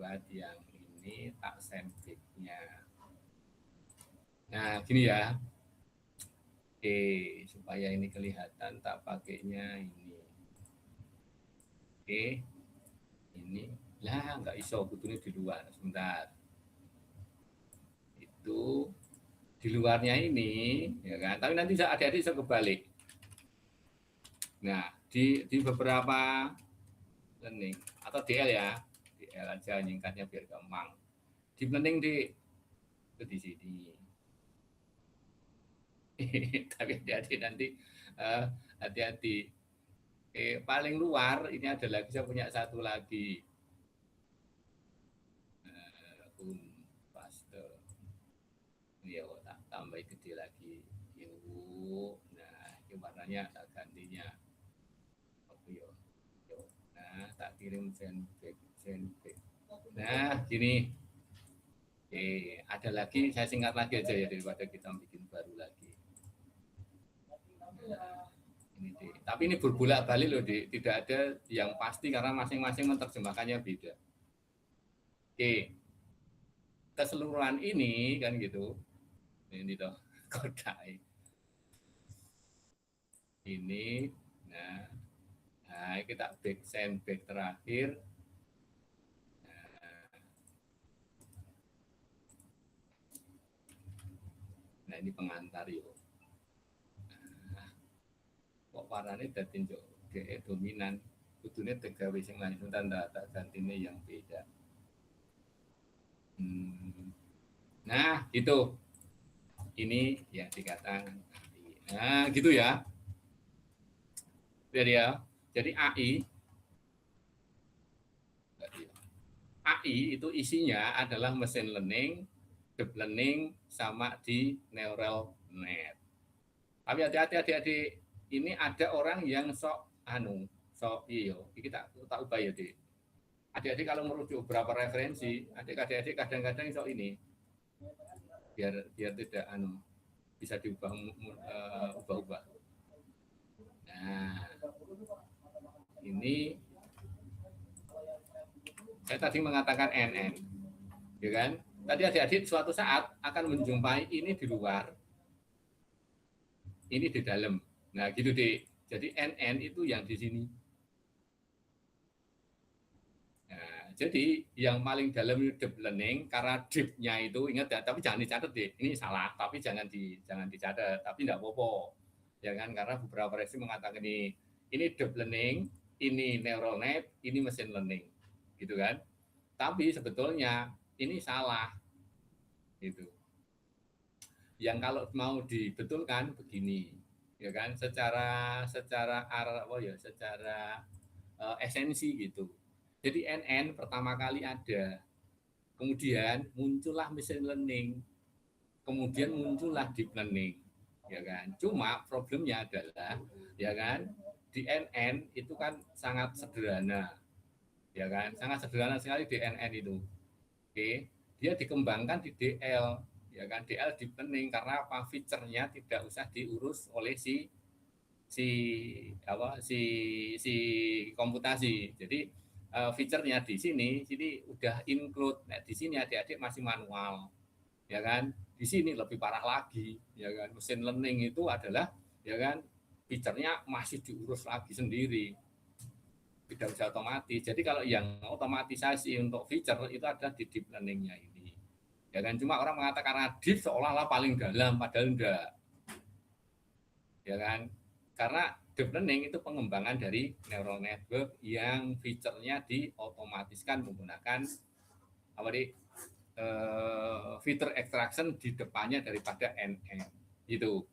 buat yang ini tak sandwich-nya. Nah, gini ya. Oke, supaya ini kelihatan tak pakainya ini. Oke, ini lah nggak iso, butuhnya di luar. Sebentar. Itu di luarnya ini, ya kan? Tapi nanti adik-adik bisa kebalik. Nah, di beberapa learning atau DL ya, DL aja nyingkatnya biar gampang. Di learning di sini. Tapi hati-hati nanti, hati-hati. Paling luar ini ada lagi, saya punya satu lagi. Paste. Ini ya, tak tambah gede lagi. Yuk. Nah, ini warnanya tak gantinya. Nah, tak kirim sandbag. Nah, gini. Ada lagi, saya singkat lagi aja ya daripada kita bikin baru lagi. Nah, ini deh. Tapi ini berbolak-balik loh, deh. Tidak ada yang pasti karena masing-masing menerjemahkannya beda. Oke, keseluruhan ini kan gitu. Ini toh kotak ini. Nah, kita back sandbag terakhir. Nah, ini pengantar yuk. Nah, kok warnanya dadi njok dominan. Kudune tegawe sing langsung tanda tak gantine yang beda. Nah, gitu. Ini yang dikatakan. Nah, gitu ya. Jadi ya. Jadi AI itu isinya adalah mesin learning, deep learning, sama di neural net. Tapi hati-hati adik-adik, ini ada orang yang sok kita ubah ya, Dik. Adik-adik kalau merujuk beberapa referensi, adik-adik kadang-kadang sok ini biar tidak bisa diubah ubah-ubah. Nah, ini saya tadi mengatakan NN, ya kan? Tadi adik-adik suatu saat akan menjumpai ini di luar, ini di dalam. Nah, gitu deh. Jadi NN itu yang di sini. Nah, jadi yang paling dalam itu deep learning, karena deep-nya itu ingat ya, tapi jangan dicatat deh. Ini salah, tapi jangan dicatat, tapi enggak apa-apa. Ya kan, karena beberapa referensi mengatakan ini deep learning, ini neural net, ini machine learning. Gitu kan? Tapi sebetulnya ini salah. Gitu. Yang kalau mau dibetulkan begini, ya kan? Secara esensi gitu. Jadi NN pertama kali ada, kemudian muncullah machine learning, kemudian muncullah deep learning, ya kan? Cuma problemnya adalah, ya kan, di NN itu kan sangat sederhana, ya kan? Sangat sederhana sekali di NN itu. Oke, dia dikembangkan di DL, ya kan? DL deep learning karena apa? Fiturnya tidak usah diurus oleh si komputasi. Jadi fiturnya di sini udah include. Nah, di sini adik-adik masih manual, ya kan? Di sini lebih parah lagi, ya kan? Machine learning itu adalah, ya kan, fiturnya masih diurus lagi sendiri, tidak bisa otomatis. Jadi kalau yang otomatisasi untuk fitur itu ada di deep learning-nya ini, ya kan? Cuma orang mengatakan deep seolah-olah paling dalam, padahal enggak, ya kan? Karena deep learning itu pengembangan dari neural network yang fiturnya diotomatiskan menggunakan fitur extraction di depannya daripada NN itu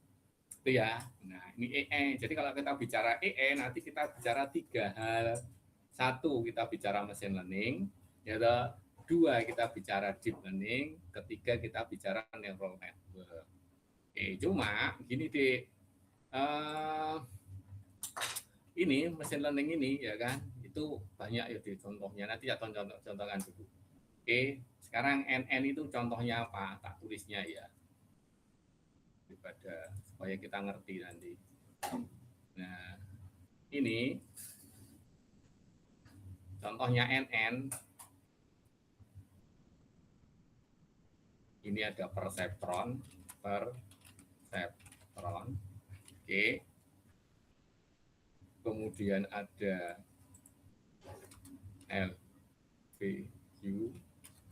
ya. Nah, ini EE. Jadi kalau kita bicara EE, nanti kita bicara 3 hal. 1, kita bicara machine learning, ya, 2, kita bicara deep learning, 3, kita bicara neural network. Cuma gini deh, ini machine learning ini, ya kan, itu banyak ya di contohnya. Nanti ya contohkan dulu. Sekarang NN itu contohnya apa? Tak tulisnya ya, daripada supaya kita ngerti nanti. Nah, ini contohnya NN. Ini ada perseptron, oke. Kemudian ada LVQ,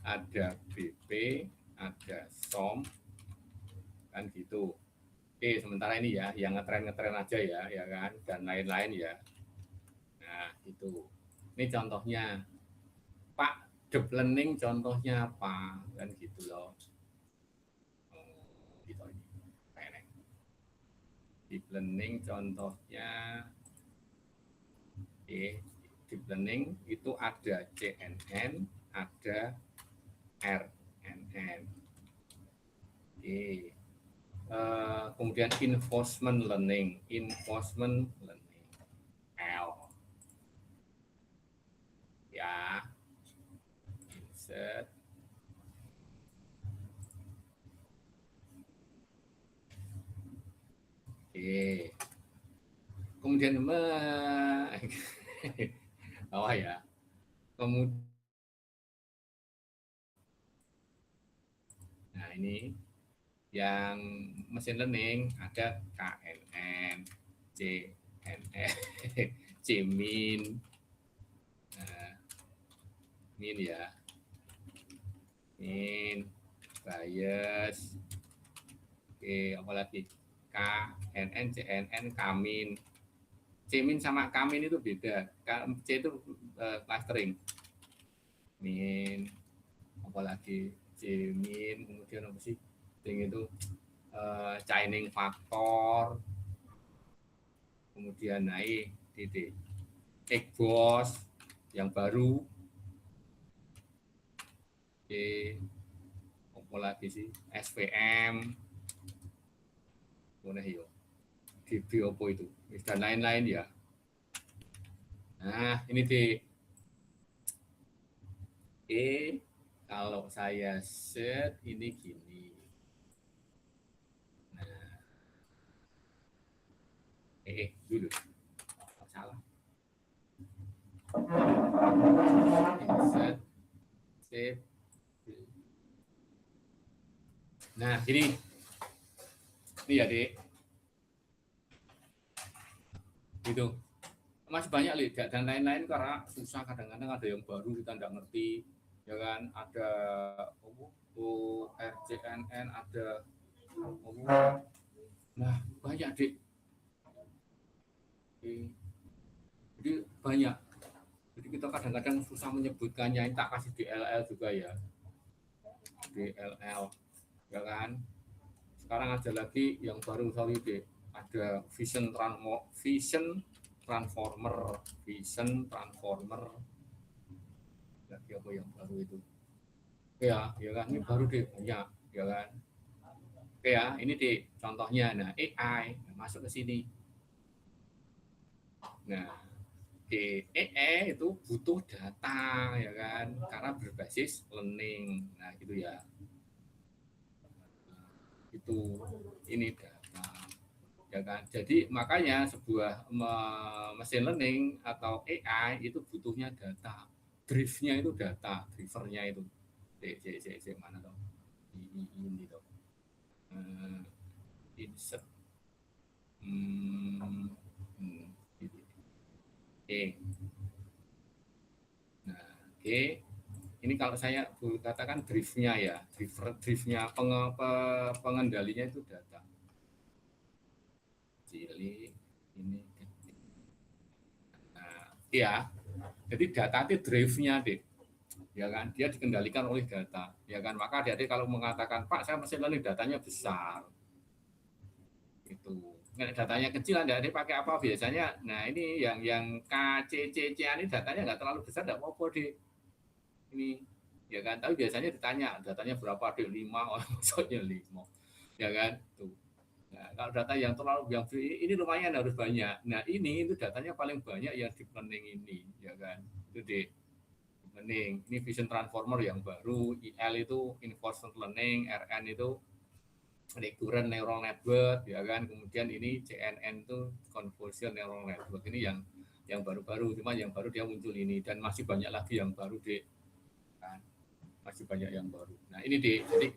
ada BP, ada SOM, kan gitu. Oke, sementara ini ya, yang ngetren aja ya kan, dan lain-lain ya. Nah, gitu. Ini contohnya. Pak, deep learning contohnya apa? Kan gitu loh. Oh, gitu ini. Deep learning contohnya, oke, deep learning itu ada CNN, ada RNN. Oke. Kemudian enforcement learning, L. Ya, insert. Oke. Kemudian bawah ya. Kemudian, nah ini yang mesin learning ada KNN, CNN, CMIN, min ya, min, bias, oke, apa lagi? KNN, CNN, Kamin. CMIN sama Kamin itu beda. C itu clustering. Min, apalagi CMIN, kemudian apa sih? Itu chaining faktor, kemudian naik titik EGBOS yang baru. Oke, apa lagi sih? SVM, boleh yuk. DB apa itu? Dan lain-lain ya. Nah, ini di kalau saya set ini gini. Nah, dulu. Salah. Set, save. Nah, ini ya, Dek. Gitu. Masih banyak lihat dan lain-lain karena susah, kadang-kadang ada yang baru kita nggak ngerti, ya kan? Ada RCNN, ada nah banyak, Dek. Jadi banyak. Jadi kita kadang-kadang susah menyebutkannya. Ini tak kasih DLL juga ya. DLL, ya kan? Sekarang ada lagi yang baru, sorry deh, ada vision transformer, lagi apa yang baru itu? Ya kan, ini baru deh, banyak, ya kan? Oke ya, ini deh contohnya. Nah, AI masuk ke sini. Nah, AI itu butuh data, ya kan? Karena berbasis learning. Nah, gitu ya. Itu ini data, ya kan. Jadi makanya sebuah mesin learning atau AI itu butuhnya data, drivernya itu data, drivernya itu mana dong, ini dong, insert, oke. Nah, oke, ini kalau saya katakan driftnya ya, driftnya pengendalinya itu data. Cilik ini. Nah, iya. Jadi data itu drive-nya, Dek. Ya kan? Dia dikendalikan oleh data. Ya kan? Maka adik-adik kalau mengatakan, "Pak, saya mesin learning datanya besar." Itu. Nah, datanya kecil, adik-adik pakai apa biasanya? Nah, ini yang KCCC ini datanya nggak terlalu besar, nggak apa-apa, Dek. Ini ya kan, tapi biasanya ditanya datanya berapa, Dek? 5, oh, maksudnya 5. Ya kan? Tuh. Nah, kalau data yang terlalu ini lumayan harus banyak. Nah, ini itu datanya paling banyak yang deep learning ini, ya kan? Itu deep learning. Ini vision transformer yang baru, IL itu reinforcement learning, RN itu recurrent neural network, ya kan? Kemudian ini CNN itu convolution neural network. Ini yang baru-baru, cuma yang baru dia muncul ini dan masih banyak lagi yang baru, Dek. Kan? Masih banyak yang baru. Nah, ini Dek. Jadi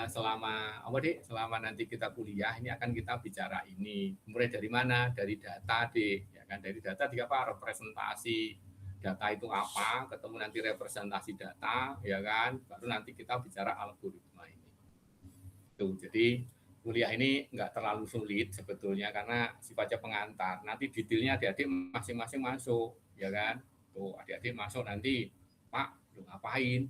selama nanti kita kuliah ini akan kita bicara ini. Mulai dari mana? Dari data, Dik. Ya kan, dari data di apa? Representasi data itu apa, ketemu nanti representasi data, ya kan? Baru nanti kita bicara algoritma ini. Tuh, jadi kuliah ini nggak terlalu sulit sebetulnya karena sifatnya pengantar. Nanti detailnya adik-adik masing-masing masuk, ya kan? Tuh, adik-adik masuk nanti, Pak, lu ngapain?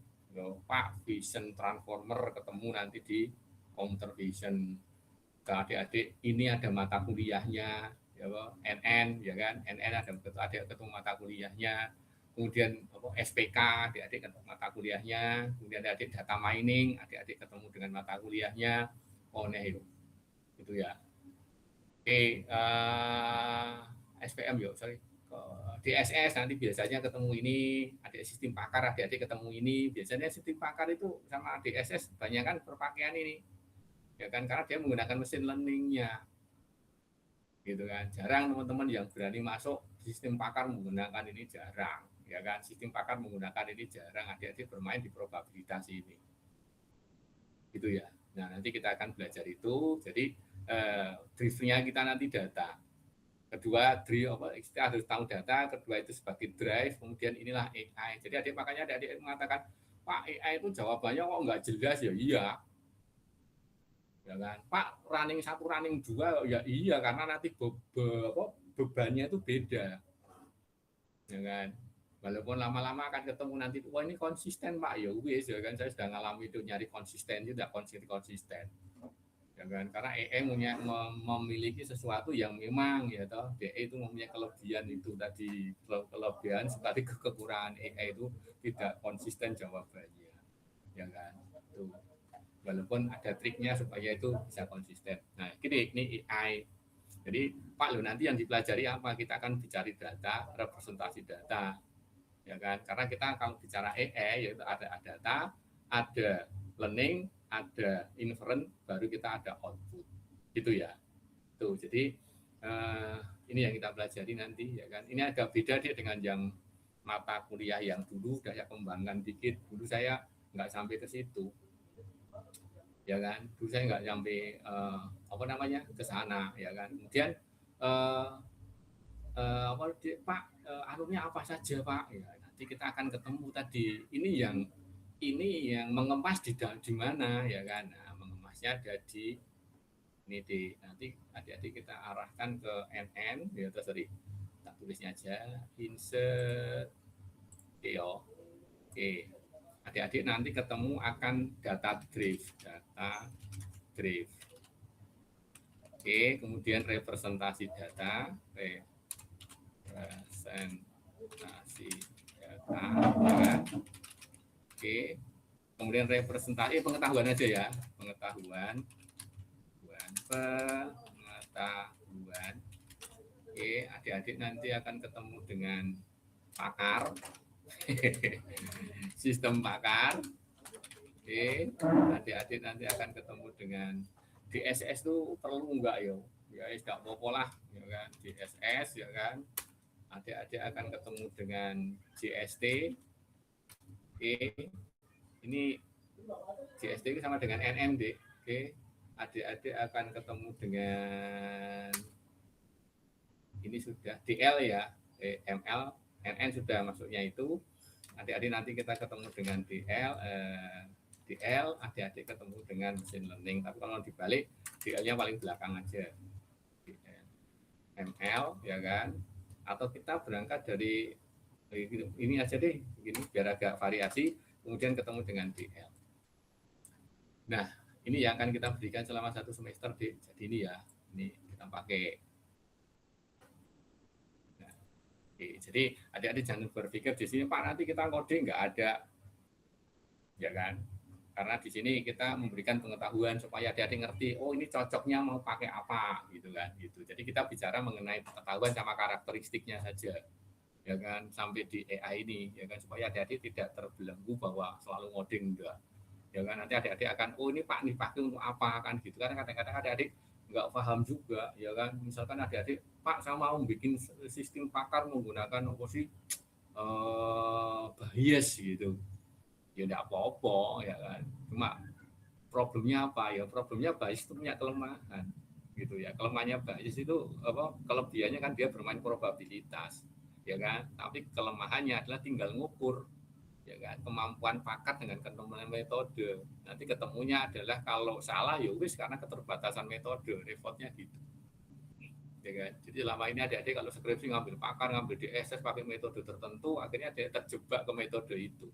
Pak, vision transformer ketemu nanti di computer vision. Ke adik-adik ini ada mata kuliahnya, ya NN, ya kan? NN ada adik ketemu mata kuliahnya. Kemudian SPK, adik-adik ketemu mata kuliahnya. Kemudian adik data mining, adik-adik ketemu dengan mata kuliahnya. Oh, nah itu ya. Oke, SPM yuk, sorry. DSS nanti biasanya ketemu ini, adik sistem pakar, adik-adik ketemu ini. Biasanya sistem pakar itu sama DSS banyak kan perpakaian ini, ya kan, karena dia menggunakan mesin learning-nya, gitu kan. Jarang teman-teman yang berani masuk sistem pakar menggunakan ini, jarang, ya kan. Sistem pakar menggunakan ini jarang, adik-adik bermain di probabilitas ini, gitu ya. Nah, nanti kita akan belajar itu. Jadi drive-nya kita nanti data. Kedua, kita harus tahu data. Kedua itu sebagai drive. Kemudian inilah AI. Jadi adik makanya adik mengatakan, Pak, AI itu jawabannya kok nggak jelas ya? Iya. Ya kan? Pak, running 1, running 2, ya iya, karena nanti bebannya itu beda. Ya kan? Walaupun lama-lama akan ketemu nanti, wah ini konsisten Pak, ya wis, ya kan, saya sudah ngalami itu, nyari konsisten, itu tidak konsisten. Ya kan, karena AI memiliki sesuatu yang memang ya toh, AI itu mempunyai kelebihan itu tadi, kelebihan seperti kekurangan AI itu tidak konsisten jawabannya, ya kan. Tuh. Walaupun ada triknya supaya itu bisa konsisten. Nah, ini AI. Jadi Pak lo nanti yang dipelajari apa? Kita akan bicara data, representasi data, ya kan. Karena kita kalau bicara AI yaitu ada data, ada learning, ada inference, baru kita ada output, gitu ya. Tuh, jadi ini yang kita pelajari nanti, ya kan. Ini agak beda dia dengan yang mata kuliah yang dulu, udah ya kembangkan dikit. Dulu saya nggak sampai ke situ, ya kan. Dulu saya nggak sampai ke sana, ya kan. Kemudian Pak, alurnya apa saja Pak? Ya, nanti kita akan ketemu tadi. Ini yang mengemas di mana, ya kan? Nah, mengemasnya ada di ini nanti adik-adik kita arahkan ke NN, ya terus tadi tak tulisnya aja insert oke. Adik-adik nanti ketemu akan data drive. Oke, kemudian representasi data, ya kan? Oke, kemudian representasi pengetahuan aja ya, pengetahuan. Oke, adik-adik nanti akan ketemu dengan pakar, sistem pakar. Oke, adik-adik nanti akan ketemu dengan DSS itu perlu enggak ya? Ya, tidak apa-apa lah, ya kan? DSS, ya kan? Adik-adik akan ketemu dengan GST. Oke, ini GST sama dengan NMD. Oke, adik-adik akan ketemu dengan ini sudah DL ya, ML, NN sudah masuknya itu. Adik-adik nanti kita ketemu dengan DL, adik-adik ketemu dengan machine learning. Tapi kalau dibalik, DL-nya paling belakang aja. ML, ya kan? Atau kita berangkat dari ini aja deh, ini biar agak variasi, kemudian ketemu dengan DL. Nah, ini yang akan kita berikan selama 1 semester deh. Jadi ini ya, ini kita pakai. Nah, oke. Jadi adik-adik jangan berpikir di sini Pak nanti kita coding nggak ada, ya kan? Karena di sini kita memberikan pengetahuan supaya adik-adik ngerti, oh ini cocoknya mau pakai apa, gitu kan? Gitu. Jadi kita bicara mengenai pengetahuan sama karakteristiknya saja, ya kan? Sampai di AI ini, ya kan? Supaya adik-adik tidak terbelenggu bahwa selalu ngoding enggak. Ya kan, nanti adik-adik akan, oh ini Pak dipakai untuk apa, kan gitu kan. Kadang-kadang adik-adik nggak paham juga, ya kan. Misalkan adik-adik, Pak saya mau bikin sistem pakar menggunakan apa sih, bias gitu. ya enggak apa-apa ya kan. Cuma problemnya apa ya? Problemnya BASIS itu punya kelemahan gitu ya. Kelemahannya BASIS itu apa? Kelebihannya kan dia bermain probabilitas ya kan. Tapi kelemahannya adalah tinggal ngukur ya kan kemampuan pakar dengan ketemuan metode. Nanti ketemunya adalah kalau salah ya wis karena keterbatasan metode, repotnya gitu. Ya kan? Jadi selama ini adik-adik kalau skripsi ngambil pakar, ngambil DSS pakai metode tertentu, akhirnya dia terjebak ke metode itu.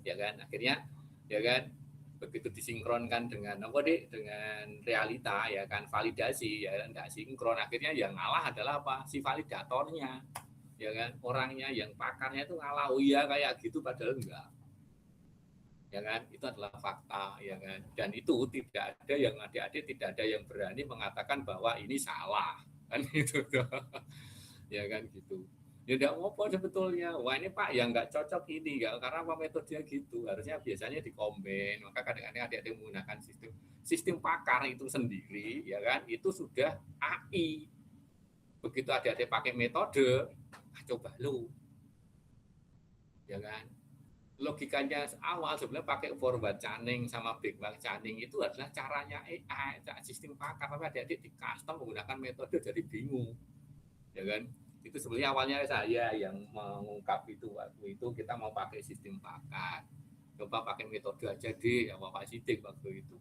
Ya kan? Akhirnya ya kan begitu disinkronkan dengan apa deh dengan realita ya kan validasi ya enggak sinkron akhirnya yang ngalah adalah apa si validatornya ya kan orangnya yang pakarnya itu ngalah oh iya kayak gitu padahal enggak ya kan itu adalah fakta ya kan dan itu tidak ada yang adik-adik tidak ada yang berani mengatakan bahwa ini salah kan gitu ya kan gitu ya tidak apa sebetulnya wah ini Pak yang nggak cocok ini nggak karena apa metodenya gitu harusnya biasanya dikomben maka kadang-kadang adik-adik menggunakan sistem pakar itu sendiri ya kan itu sudah AI begitu adik-adik pakai metode coba lu ya kan logikanya awal sebenarnya pakai forward chaining sama backward chaining itu adalah caranya AI sistem pakar tapi adik-adik di custom menggunakan metode jadi bingung ya kan itu sebenarnya awalnya saya yang mengungkap itu waktu itu kita mau pakai sistem pakar coba pakai metode aja deh ya Pak Sidik waktu itu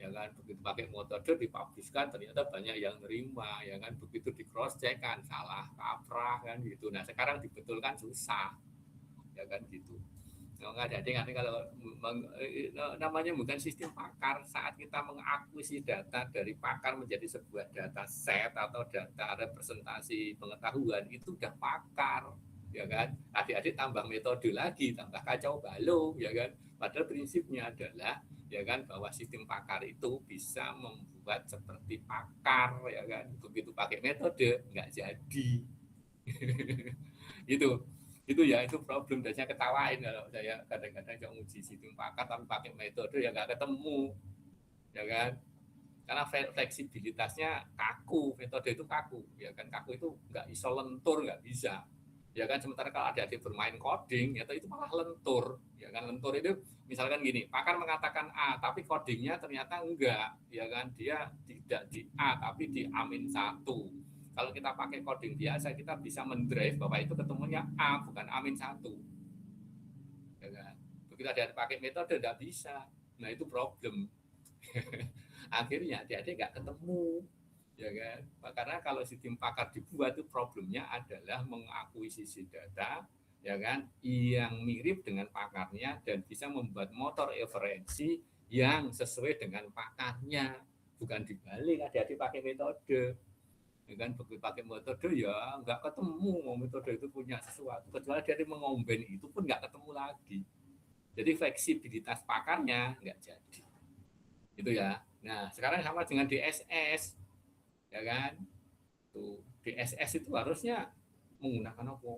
ya kan begitu pakai metode dipubliskan ternyata banyak yang nerima ya kan begitu di cross check kan salah kaprah kan gitu nah sekarang dibetulkan susah ya kan gitu nggak ada nanti kalau namanya bukan sistem pakar saat kita mengakuisisi data dari pakar menjadi sebuah data set atau data representasi pengetahuan itu udah pakar ya kan adik-adik tambah metode lagi tambah kacau balau ya kan padahal prinsipnya adalah ya kan bahwa sistem pakar itu bisa membuat seperti pakar ya kan begitu pakai metode nggak jadi gitu itu ya itu problem dan saya ketawain kalau saya kadang-kadang yang uji sistem pakar tapi pakai metode ya nggak ketemu ya kan karena fleksibilitasnya kaku metode itu kaku ya kan kaku itu nggak iso lentur nggak bisa ya kan sementara kalau ada bermain coding ya itu malah lentur ya kan lentur itu misalkan gini pakar mengatakan A tapi codingnya ternyata enggak ya kan dia tidak di A tapi di A-1 kalau kita pakai coding biasa, kita bisa mendrive bahwa itu ketemunya A, bukan A-1. Ya kan? Begitu ada pakai metode, tidak bisa. Nah, itu problem. Akhirnya adik-adik nggak ketemu. Ya kan? Karena kalau sistem pakar dibuat, itu problemnya adalah mengakuisisi data, ya kan, yang mirip dengan pakarnya dan bisa membuat motor inferensi yang sesuai dengan pakarnya. Bukan dibalik, adik-adik pakai metode. Ya kan begitu pakai metode ya nggak ketemu metode itu punya sesuatu kecuali dari mengomben itu pun nggak ketemu lagi jadi fleksibilitas pakarnya nggak jadi itu ya nah sekarang sama dengan DSS ya kan tuh DSS itu harusnya menggunakan apa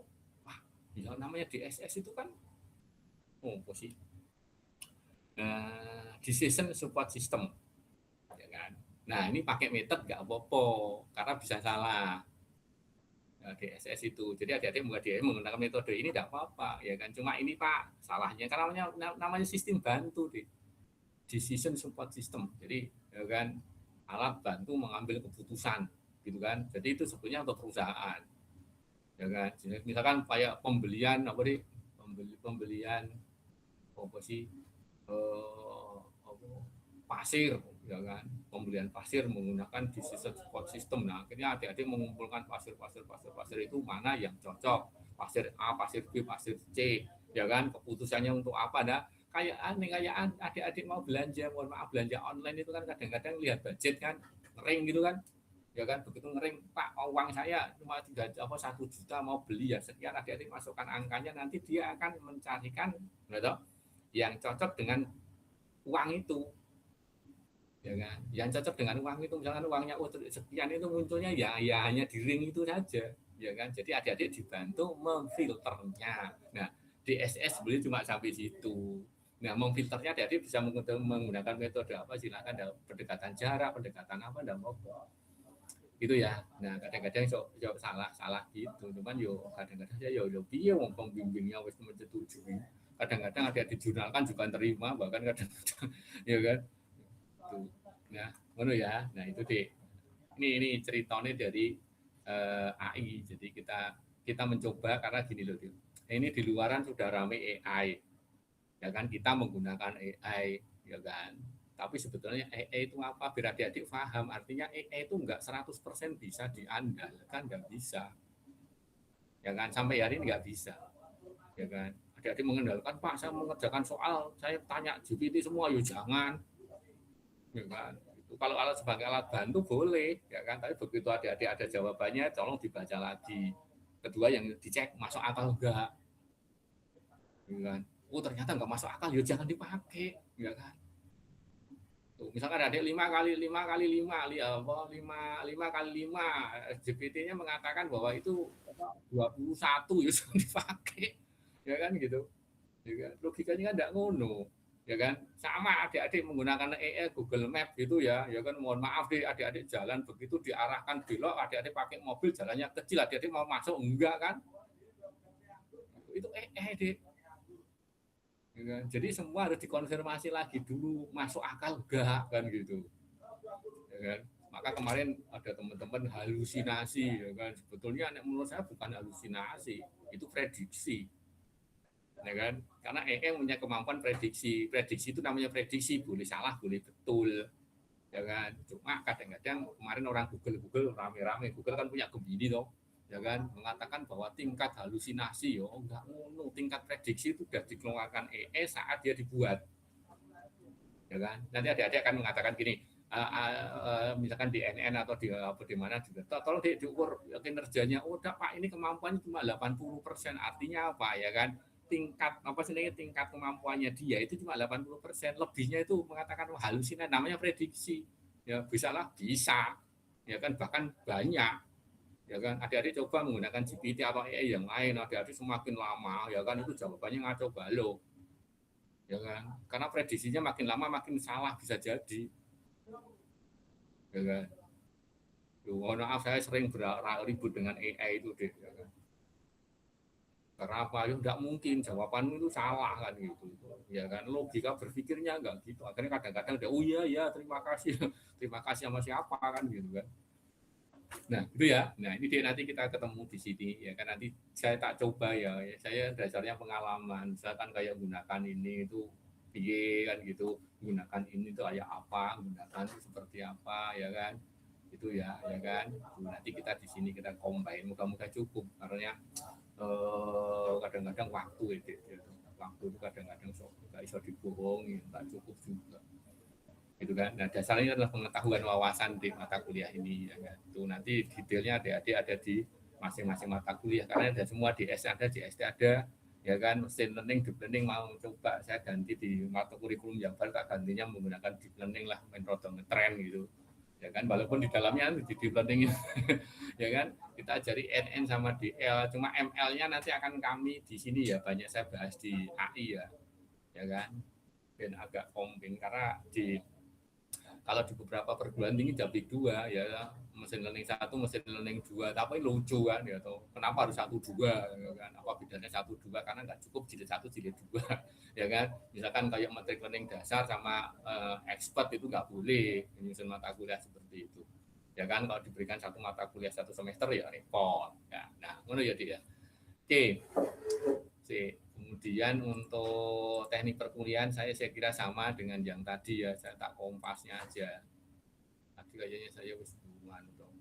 wah ya namanya DSS itu kan posisi decision support system ya kan nah ini pakai metode nggak apa-apa karena bisa salah DSS itu. Jadi adik-adik menggunakan metode ini tidak apa-apa, ya kan. Cuma ini Pak, salahnya karena namanya sistem bantu deh. Decision support system. Jadi ya kan alat bantu mengambil keputusan, gitu kan. Jadi itu sebetulnya untuk perusahaan. Ya kan. Jadi, misalkan kayak pembelian apa deh? Pembelian apa sih? Pasir ya kan pembelian pasir menggunakan decision support system nah akhirnya adik-adik mengumpulkan pasir itu mana yang cocok pasir A pasir B pasir C ya kan keputusannya untuk apa nah kayak adik-adik mau belanja mohon maaf belanja online itu kan kadang-kadang lihat budget kan ngering gitu kan ya kan begitu ngering Pak uang saya cuma 1 juta mau beli ya sekian adik-adik masukkan angkanya nanti dia akan mencarikan gitu, yang cocok dengan uang itu ya kan yang cocok dengan uang itu misalkan uangnya sekian itu munculnya ya hanya di ring itu saja ya kan jadi adik-adik dibantu memfilternya nah DSS boleh cuma sampai situ nah memfilternya adik-adik bisa menggunakan metode apa silakan dalam pendekatan jarak pendekatan apa dan apa gitu ya nah kadang-kadang salah gitu cuman yo kadang-kadang saya yo piye wong pembimbingnya wis menyetujui kadang-kadang ada dijurnalkan juga terima, bahkan kadang-kadang ya kan. Tuh. Nah, ngono ya. Nah, itu deh. Ini ceritanya dari AI. Jadi kita mencoba karena gini loh, ini di luaran sudah ramai AI. Ya kan, kita menggunakan AI, ya kan. Tapi sebetulnya AI itu apa? Biar adik-adik paham, artinya AI itu enggak 100% bisa diandalkan, enggak bisa. Ya kan, sampai hari ini enggak bisa. Ya kan. Adik-adik mengandalkan, Pak, saya mengerjakan soal, saya tanya GPT semua, ya jangan. Ya kan. Itu kalau alat sebagai alat bantu boleh, ya kan. Tapi begitu adik-adik ada jawabannya, tolong dibaca lagi. Kedua yang dicek masuk akal enggak. Ya kan. Oh ternyata enggak masuk akal, ya jangan dipakai, ya kan. Tuh, misalkan ada 5 kali 5 kali 5, 5 kali 5, GPT-nya mengatakan bahwa itu 21, ya jangan dipakai. Ya kan gitu. Ya kan? Logikanya kan enggak ngono. Ya kan? Sama adik-adik menggunakan AI Google Map gitu ya. Ya kan mohon maaf deh adik-adik jalan begitu diarahkan belok, adik-adik pakai mobil jalannya kecil, adik-adik mau masuk enggak kan? Itu AI deh. Ya kan? Jadi semua harus dikonfirmasi lagi dulu masuk akal enggak kan gitu. Ya kan? Maka kemarin ada teman-teman halusinasi ya kan. Sebetulnya menurut saya bukan halusinasi, itu prediksi. Ya kan? Karena AI punya kemampuan prediksi. Prediksi itu namanya prediksi, boleh salah, boleh betul. Ya kan? Cuma kadang-kadang kemarin orang Google rame-rame, Google kan punya Gemini toh. Ya kan, mengatakan bahwa tingkat halusinasi yo enggak ngono, tingkat prediksi itu sudah dikeluarkan AI saat dia dibuat. Ya kan? Nanti adik-adik akan mengatakan gini, misalkan di NN atau di mana juga, tolong diukur kinerjanya. Oh, Pak, ini kemampuannya cuma 80%. Artinya apa ya kan? Tingkat kemampuannya dia itu cuma 80%. Lebihnya itu mengatakan halusinasi, namanya prediksi. Ya, bisa. Ya kan, bahkan banyak. Ya kan, adik-adik coba menggunakan GPT atau AI yang lain, adik-adik semakin lama ya kan itu jawabannya ngaco balok. Ya kan? Karena prediksinya makin lama makin salah bisa jadi. Ya kan? Mohon maaf saya sering ribut dengan AI itu deh. Ya kan? Karena apa? Ya enggak mungkin jawabanmu itu salah kan gitu. Ya kan? Logika berpikirnya enggak gitu. Akhirnya kadang-kadang dia, oh iya ya terima kasih. Terima kasih sama siapa kan gitu kan. Nah, itu ya. Nah, ini dia nanti kita ketemu di sini ya kan nanti saya tak coba ya. Saya dasarnya pengalaman. Misalkan kayak gunakan ini itu piye kan gitu. Gunakan ini itu kayak apa, gunakan seperti apa ya kan. Itu ya, ya kan. Nanti kita di sini kita combine mudah-mudahan cukup karena kadang-kadang waktu itu waktu itu kadang-kadang nggak bisa dibohongi, nggak cukup juga gitu kan. Nah dasarnya adalah pengetahuan wawasan di mata kuliah ini ya kan. Itu nanti detailnya adik-adik ada di masing-masing mata kuliah karena ada semua di S ada di ST ada ya kan. Machine learning, deep learning mau coba saya ganti di mata kurikulum yang baru tak gantinya menggunakan deep learning lah menurut ngetren gitu ya kan, walaupun di dalamnya di deep learning ya kan kita ajari NN sama DL, cuma ML-nya nanti akan kami di sini ya banyak saya bahas di AI ya kan, dan agak kombin karena kalau di beberapa perguruan tinggi jadi 2 ya, mesin learning 1, mesin learning 2, tapi lucu kan ya tuh. Kenapa harus 1 2 ya kan? Apa bedanya 1 2 karena nggak cukup jilid 1 jilid 2 ya kan. Misalkan kayak metric learning dasar sama expert itu nggak boleh menyusun mata kuliah seperti itu. Ya kan kalau diberikan satu mata kuliah satu semester ya repot. Ya. Nah, ngono ya dia. Oke. Kemudian untuk teknik perkuliahan saya kira sama dengan yang tadi ya, saya tak kompasnya aja. Tadi kayaknya saya wis bulan dong.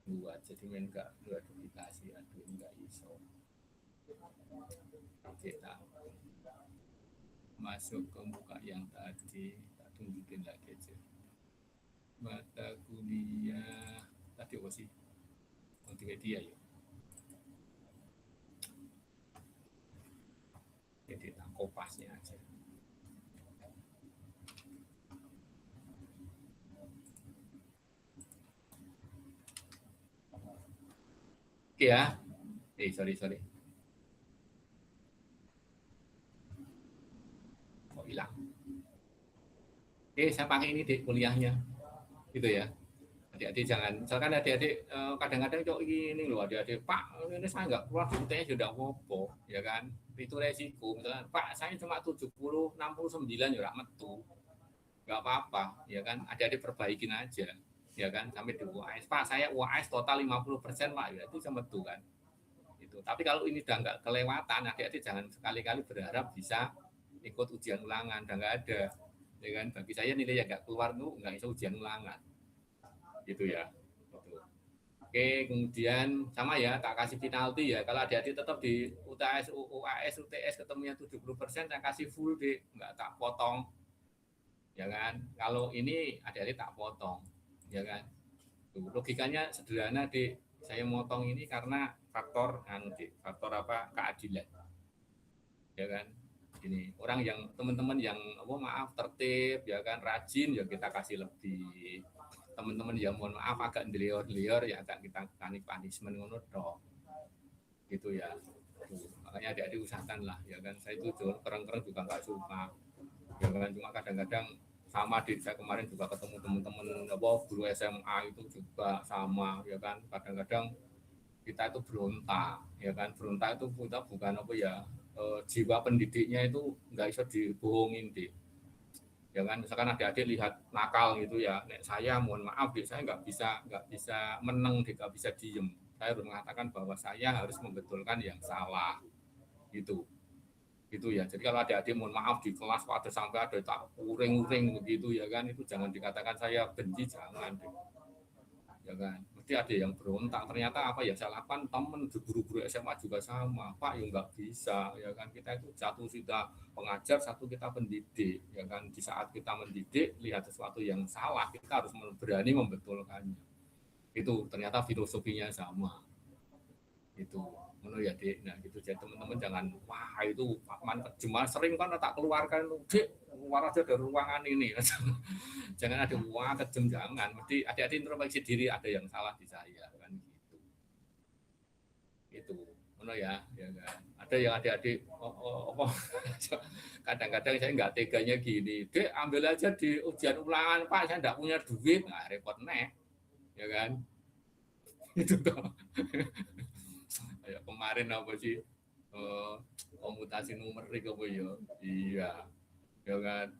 Buat jadi main enggak duplikasi, aduh enggak iso. Kita masuk ke buka yang tadi, tak tunjukin lagi aja. Mata kuliah tadi apa sih? Multimedia ya. Jadi tak kopasnya aja. Oke ya. Sorry. Kok hilang? Saya pakai ini deh kuliahnya. Gitu ya. adik-adik jangan, misalkan adik-adik kadang-kadang cok ini loh adik-adik, Pak ini saya nggak keluar duitnya sudah apa, ya kan, itu resiko. Misalkan Pak saya cuma 70, 69 ya metu, nggak apa-apa, ya kan, adik-adik perbaikin aja, ya kan, sampai di UAS, Pak saya UAS total 50% Pak, ya itu sama metu kan. Itu. Tapi kalau ini udah nggak kelewatan, adik-adik jangan sekali-kali berharap bisa ikut ujian ulangan, udah nggak ada, ya kan. Bagi saya nilai yang nggak keluar tuh nggak bisa ujian ulangan, gitu ya. Gitu. Oke, kemudian sama ya, tak kasih penalti ya. Kalau adik-adik tetap di UTS, UAS, UTS ketemunya 70%, saya kasih full deh, nggak tak potong, ya kan. Kalau ini adik-adik tak potong, ya kan. Tuh, logikanya sederhana deh. Saya motong ini karena faktor faktor apa, keadilan, ya kan. Ini orang yang teman-teman yang maaf tertib, ya kan, rajin, ya kita kasih lebih. Teman-teman yang mohon maaf agak ndelior-ndelior, ya agak kita kasih punishment ngono tok, gitu ya. Tuh, makanya adik-adik usahakan lah, ya kan. Saya itu keren-keren juga nggak suka, ya kan. Cuma kadang-kadang sama di saya kemarin juga ketemu teman-teman guru SMA itu juga sama, ya kan. Kadang-kadang kita itu berontak, ya kan. Berontak itu kita bukan jiwa pendidiknya itu nggak bisa dibohongin deh, ya kan. Misalkan adik-adik lihat nakal gitu ya, nek saya mohon maaf deh, saya nggak bisa menang, nggak bisa diem, saya harus mengatakan bahwa saya harus membetulkan yang salah, gitu ya. Jadi kalau adik-adik mohon maaf di kelas ada sampai ada tak uring-uring begitu, ya kan, itu jangan dikatakan saya benci, jangan deh, ya kan. Mesti ada yang berontak, ternyata apa ya saya lakukan, temen guru-guru SMA juga sama, Pak ya nggak bisa, ya kan. Kita itu satu kita pengajar, satu kita pendidik, ya kan. Di saat kita mendidik, lihat sesuatu yang salah, kita harus berani membetulkannya. Itu ternyata filosofinya sama, itu menurut ya Dek. Nah gitu, jadi teman-teman jangan wah itu Pak Man cuma sering kan tak keluarkan, Dek keluar aja dari ruangan ini. Jangan ada wah kejem, jangan. Mesti adik-adik introspeksi diri, ada yang salah di saya kan, gitu. Itu menurut ya kan. Ada yang adik-adik kadang-kadang saya nggak teganya gini, Dek ambil aja di ujian ulangan Pak, saya nggak punya duit, nah repot nih, ya kan. Itu toh. Kayak kemarin apa sih, komutasi numerik apa ya, iya, ya kan,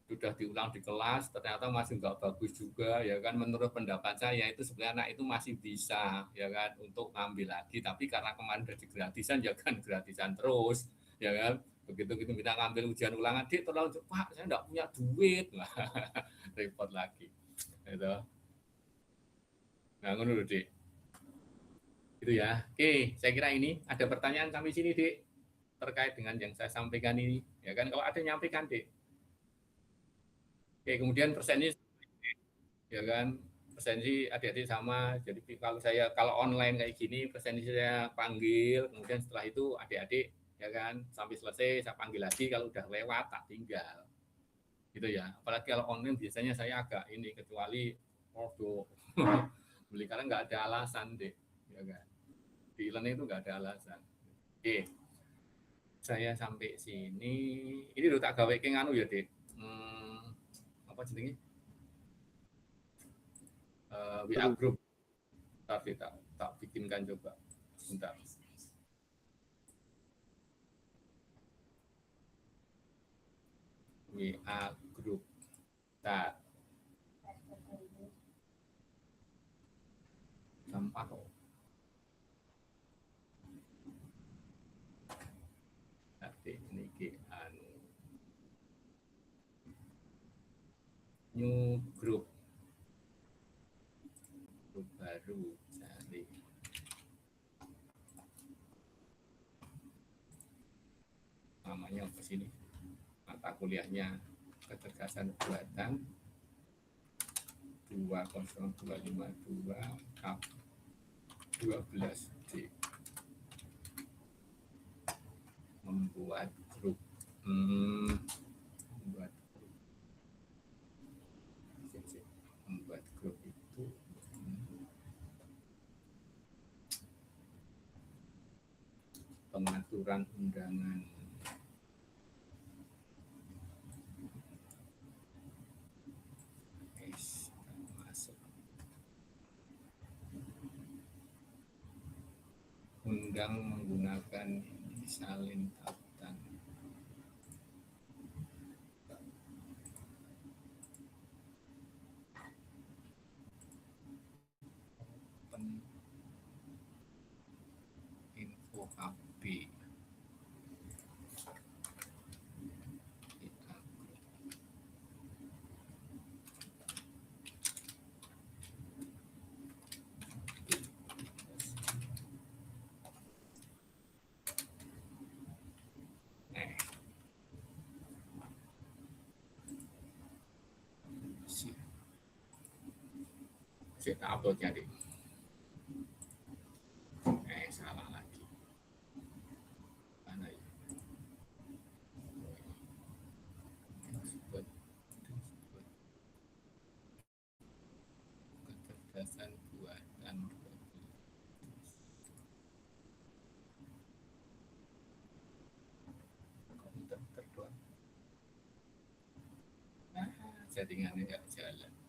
sudah diulang di kelas ternyata masih nggak bagus juga, ya kan. Menurut pendapat saya itu sebenarnya anak itu masih bisa, ya kan, untuk ngambil lagi, tapi karena kemarin udah gratisan, ya kan, gratisan terus, ya kan. Begitu kita ngambil ujian ulangan, Dik terlalu Pak saya nggak punya duit, lah repot lagi itu. Nah ngono Dik, gitu ya. Oke, saya kira ini ada pertanyaan sampai sini, Dik, terkait dengan yang saya sampaikan ini, ya kan. Kalau ada nyampaikan, Dik. Oke, kemudian persennya, ya kan, persensi adik-adik sama. Jadi kalau online kayak gini, persensi saya panggil, kemudian setelah itu adik-adik, ya kan, sampai selesai saya panggil lagi, kalau udah lewat tak tinggal, gitu ya. Apalagi kalau online biasanya saya agak ini, kecuali beli, karena nggak ada alasan, Dik, ya kan. Di e-learning itu nggak ada alasan. Oke, saya sampai sini. Ini udah tak gawe ke nganu ya, Dik. Apa jenenge? WA group. Tapi tak bikinkan coba. Bentar. WA group. Tak. Sampah kok. Niki anu new group baru cari namanya apa sini, mata kuliahnya kecerdasan buatan 20252 Kap 12D membuat grup. Membuat grup itu pengaturan undangan. Masuk. undang menggunakan salin tautan. Open info HB. Saya uploadnya deh. Salah lagi. Mana ya? Kecerdasan buatan. Komputer doang. Jaringannya nggak jalan.